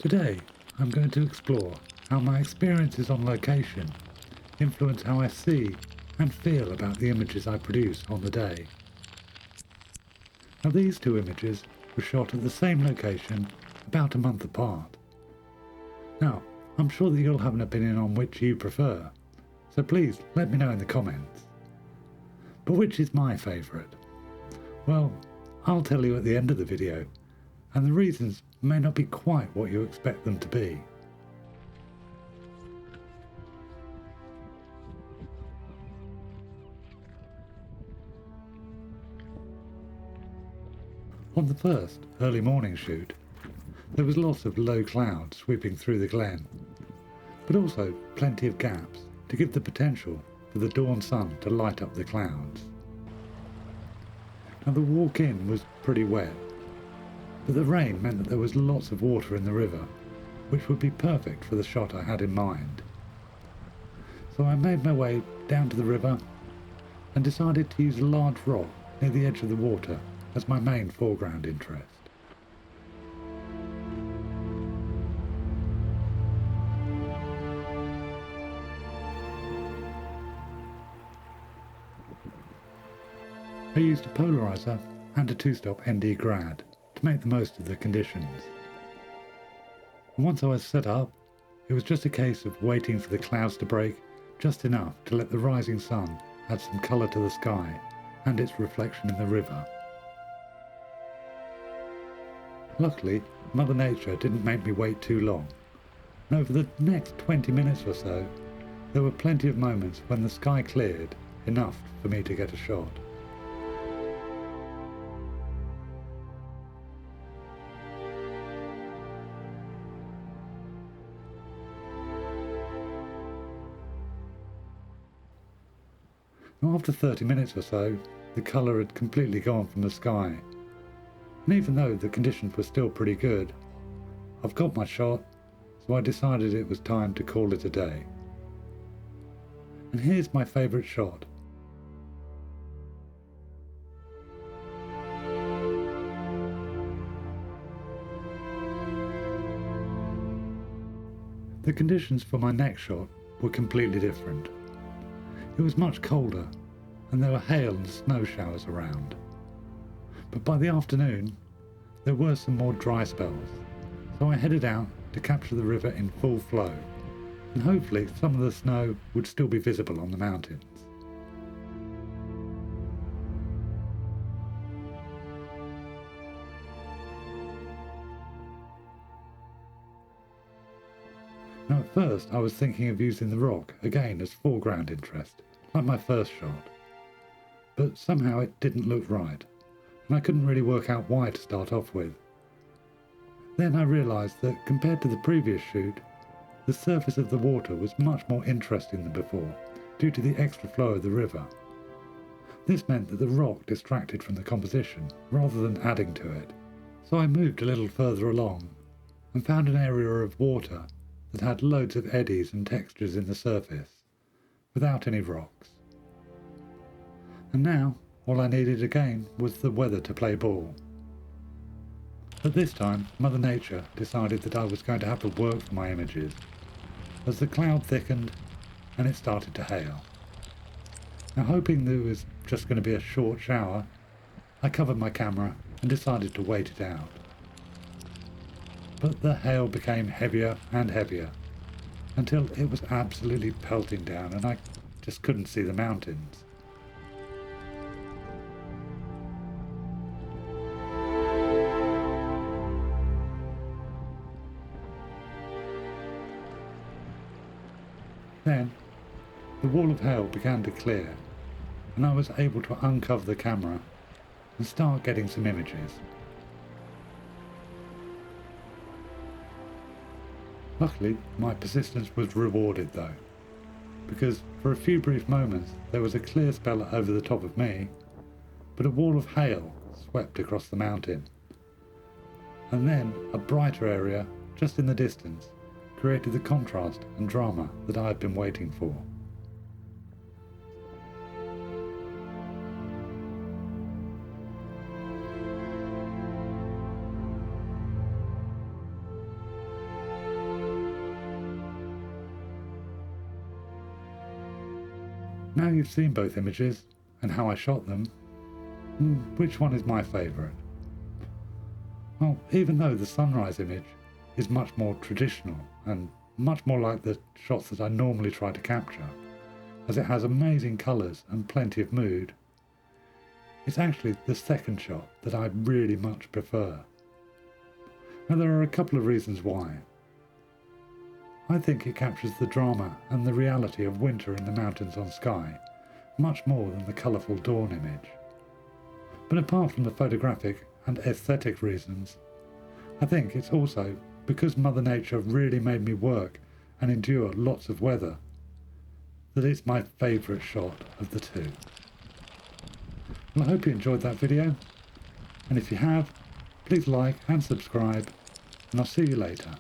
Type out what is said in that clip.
Today, I'm going to explore how my experiences on location influence how I see and feel about the images I produce on the day. Now, these two images were shot at the same location about a month apart. Now, I'm sure that you'll have an opinion on which you prefer, so please let me know in the comments. But which is my favourite? Well, I'll tell you at the end of the video, and the reasons may not be quite what you expect them to be. On the first early morning shoot, there was lots of low clouds sweeping through the glen, but also plenty of gaps to give the potential for the dawn sun to light up the clouds. Now, the walk in was pretty wet, but the rain meant that there was lots of water in the river, which would be perfect for the shot I had in mind. So I made my way down to the river and decided to use a large rock near the edge of the water as my main foreground interest. I used a polarizer and a 2-stop ND grad to make the most of the conditions. And once I was set up, it was just a case of waiting for the clouds to break just enough to let the rising sun add some colour to the sky and its reflection in the river. Luckily, Mother Nature didn't make me wait too long, and over the next 20 minutes or so, there were plenty of moments when the sky cleared enough for me to get a shot. Now, after 30 minutes or so, the colour had completely gone from the sky, and even though the conditions were still pretty good, I've got my shot, so I decided it was time to call it a day. And here's my favourite shot. The conditions for my next shot were completely different. It was much colder, and there were hail and snow showers around. But by the afternoon, there were some more dry spells, so I headed out to capture the river in full flow, and hopefully some of the snow would still be visible on the mountains. Now, at first I was thinking of using the rock again as foreground interest, like my first shot, but somehow it didn't look right, and I couldn't really work out why to start off with. Then I realised that compared to the previous shoot, the surface of the water was much more interesting than before, due to the extra flow of the river. This meant that the rock distracted from the composition, rather than adding to it. So I moved a little further along, and found an area of water that had loads of eddies and textures in the surface, without any rocks. And now, all I needed again was the weather to play ball. But this time, Mother Nature decided that I was going to have to work for my images, as the cloud thickened and it started to hail. Now, hoping there was just going to be a short shower, I covered my camera and decided to wait it out. But the hail became heavier and heavier, until it was absolutely pelting down and I just couldn't see the mountains. Then, the wall of hail began to clear, and I was able to uncover the camera and start getting some images. Luckily, my persistence was rewarded though, because for a few brief moments there was a clear spell over the top of me, but a wall of hail swept across the mountain. And then a brighter area just in the distance created the contrast and drama that I had been waiting for. Now you've seen both images and how I shot them, which one is my favourite? Well, even though the sunrise image is much more traditional and much more like the shots that I normally try to capture, as it has amazing colours and plenty of mood, it's actually the second shot that I really much prefer. Now there are a couple of reasons why. I think it captures the drama and the reality of winter in the mountains on Skye much more than the colourful dawn image. But apart from the photographic and aesthetic reasons, I think it's also because Mother Nature really made me work and endure lots of weather that it's my favourite shot of the two. Well, I hope you enjoyed that video, and if you have, please like and subscribe, and I'll see you later.